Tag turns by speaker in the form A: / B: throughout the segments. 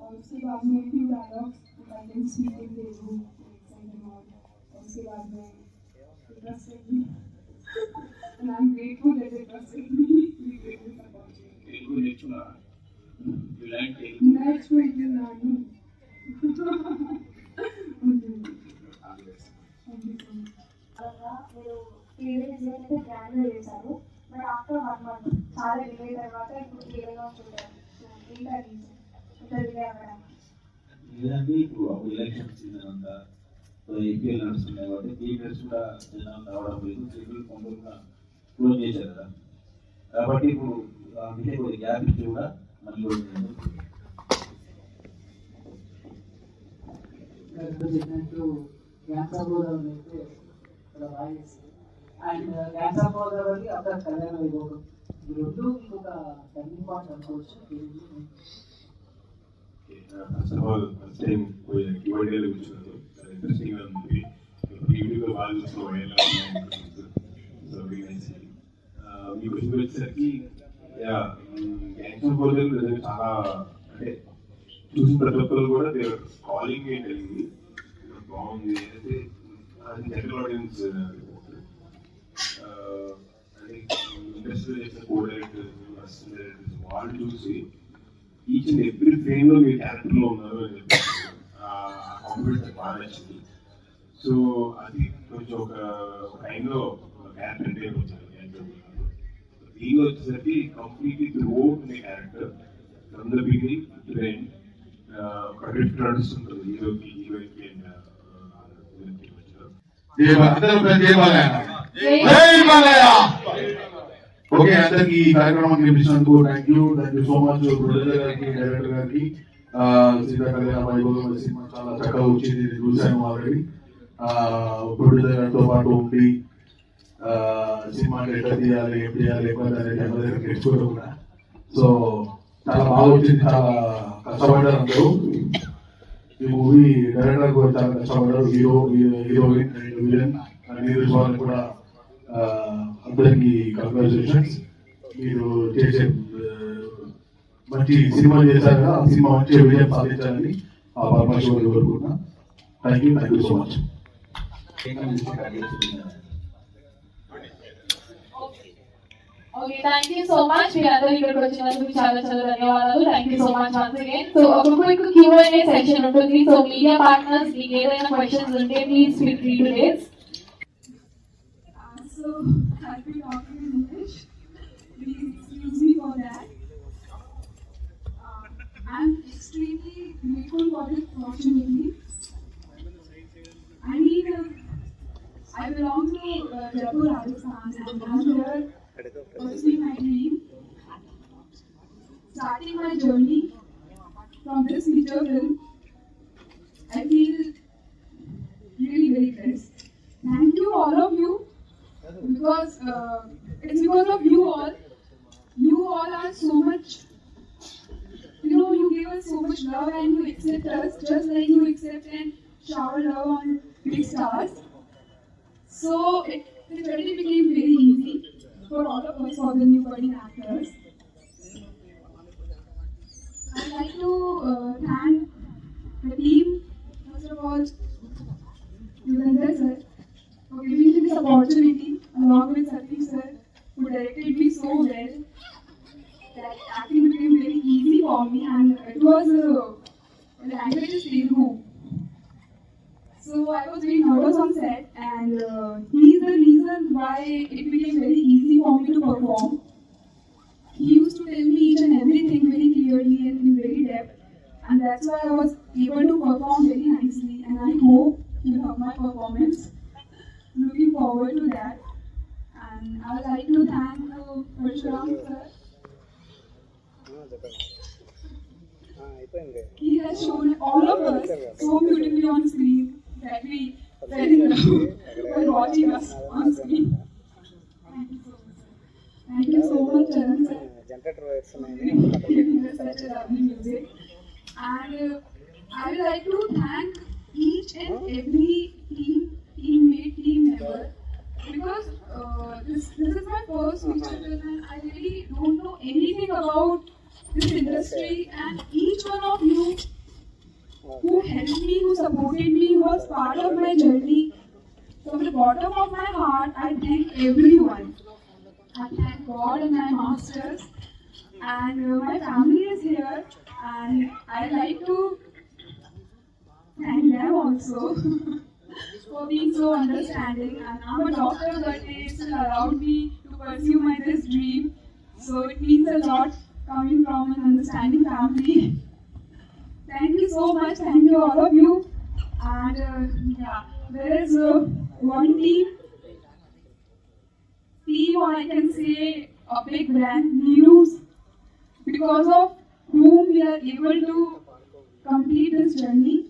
A: और उसके बाद में few dialogues I can speak in Telugu and all. और उसके बाद में they trusted me and I'm grateful that they trusted me. We gave this opportunity.
B: Telugu నేర్చుకున్నారా? You learn Telugu?
A: నేర్చుకుంటున్నాను.
C: మీరు క్లియరెన్స్ అయితే గ్రాండ్గా చేశారు, బట్ ఆఫ్టర్ 1 month చాలా డిలే తర్వాత ఇప్పుడు క్లియర్గా చూడాలి. ఇంకా డిలే అవ్వడం
D: లేదంటే ఇప్పుడు అప్పుడు ఎలక్షన్ సీజన్ అంతా ఐపీఎల్ నడుస్తున్నాయి కాబట్టి థియేటర్స్ కూడా జనాలు రావడం లేదు, థియేటర్లు కొందరుగా క్లోజ్ చేశారు కదా, కాబట్టి ఇప్పుడు అందుకే కొద్ది గ్యాప్ ఇచ్చి కూడా మళ్ళీ
E: చెప్పినట్టు క్యాన్సర్ గోదావరి అయితే ఇక్కడ బాగా చేస్తుంది. అండ్ క్యాన్సర్ గోదావరి అక్కడ కళ్యాణ వైభోగం ఈ రెండు ఇంకొక టర్నింగ్ పాయింట్ అనుకోవచ్చు.
F: First of all, first time Q&A కూర్చున్నారు, చాలా ఇంట్రెస్టింగ్ గా ఉంది. యూట్యూబ్ బాగా చూస్తున్నాం, సో వెరీ నైస్. మీ క్వశ్చన్ వచ్చేసరికి క్యాన్సర్ గోదావరి చాలా అంటే చూసిన ప్రతి ఒక్కరు కూడా కాలింగ్ ఏంటండి బాగుంది అయితే అది జనరల్ ఆడియన్స్ అంటే ఇండస్ట్రీలో చేసిన కోడైరెక్టర్స్ వాళ్ళు చూసి ఈచ్ అండ్ ఎవ్రీ ఫ్రేమ్ లో మీరు క్యారెక్టర్ లో ఉన్నారు అని చెప్పి కాంపిటెన్స్ బాగా నచ్చింది. సో అది కొంచెం ఒక టైంలో క్యారెక్టర్ అంటే వచ్చాను. దీనిలో వచ్చేసరికి కంప్లీట్లీ త్రూ ఉండే character from the beginning to the end ఒక డ్రిఫ్ట్ నడుస్తుంటుంది హీరోకి హీరోయిన్కి అండ్
G: ఓకే, అందరికి ఈ కార్యక్రమానికి పిలిచినందుకు thank you so much. Producer గారికి, డైరెక్టర్ గారికి. సీతా కళ్యాణ వైభోగం సినిమా చాలా చక్కగా వచ్చింది, నేను చూశాను ఆల్రెడీ. ప్రొడ్యూసర్ గారితో పాటు ఉండి సినిమాని ఎట్లా తీయాలి, ఏం చేయాలి, ఎక్కడ నేర్చుకోవడం కూడా. సో చాలా బాగా వచ్చింది, చాలా కష్టపడ్డారు అందరూ. ఈ మూవీ డైరెక్టర్ కూడా చాలా కష్టపడ్డారు, హీరోయిన్ విలన్ నీరజ్ వాళ్ళని కూడా అందరికి కంగ్రాచులేషన్స్. మీరు చేసే మంచి సినిమా చేశారు కదా, ఆ సినిమా మంచి విజయం సాధించాలని ఆ పరమేశ్వరుని కోరుకుంటున్నా. Thank you so much.
H: Okay, thank you so much. We are going to continue చాలా ధన్యవాదాలు. Thank you so much once again. So, ఒక quick Q&A section ఉంటుంది. So, media partners మీకు ఏదైనా questions ఉంటే please feel free to raise.
A: So, I'll be talking in English. Please excuse me for that. I'm extremely grateful for this opportunity. I mean, I belong to Jaipur, Rajasthan, and I'm here pursuing my dream. Starting my journey from this feature film, I feel really very blessed. Thank you, all of you, because it's because of you all. You all are so much, you give us so much love and you accept us just like you accept and shower love on big stars. So the journey became very easy for all of us, for the new budding actors. I'd like to thank the team, first of all, Yudhendra sir, for giving me this opportunity, along with Satish sir, who directed me so well that acting became very easy for me, and it was the language is Telugu. So I was very nervous on set, and he's the reason why it became very easy for me to perform. He used to tell me each and everything very clearly and in very depth, and that's why I was able to perform very nicely. And I hope you love my performance. Looking forward to that. And I would like to thank Parshuram sir. He has shown all of us so beautifully on screen that we fell in love while watching us on screen. Thank you so much, Charan sir. Giving us such a lovely music. And I would like to thank each and every teammate, team member, because this is my first feature film and I really don't know anything about this industry, and each one of you who helped me, who supported me, who was part of my journey. From the bottom of my heart, I thank everyone. I thank God and my masters, and my family is here, and I like to thank them also for being so understanding. And I'm a doctor, but they still allowed me to pursue my this dream. So it means a lot coming from an understanding family. Thank you so much. Thank you all of you. And there is one team, or I can say a big brand, News, because of whom we are able to complete this journey.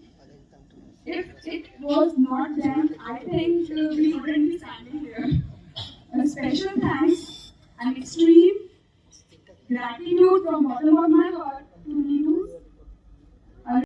A: If it was not them, I think we wouldn't be standing here. A special thanks and extreme gratitude from bottom of my heart to News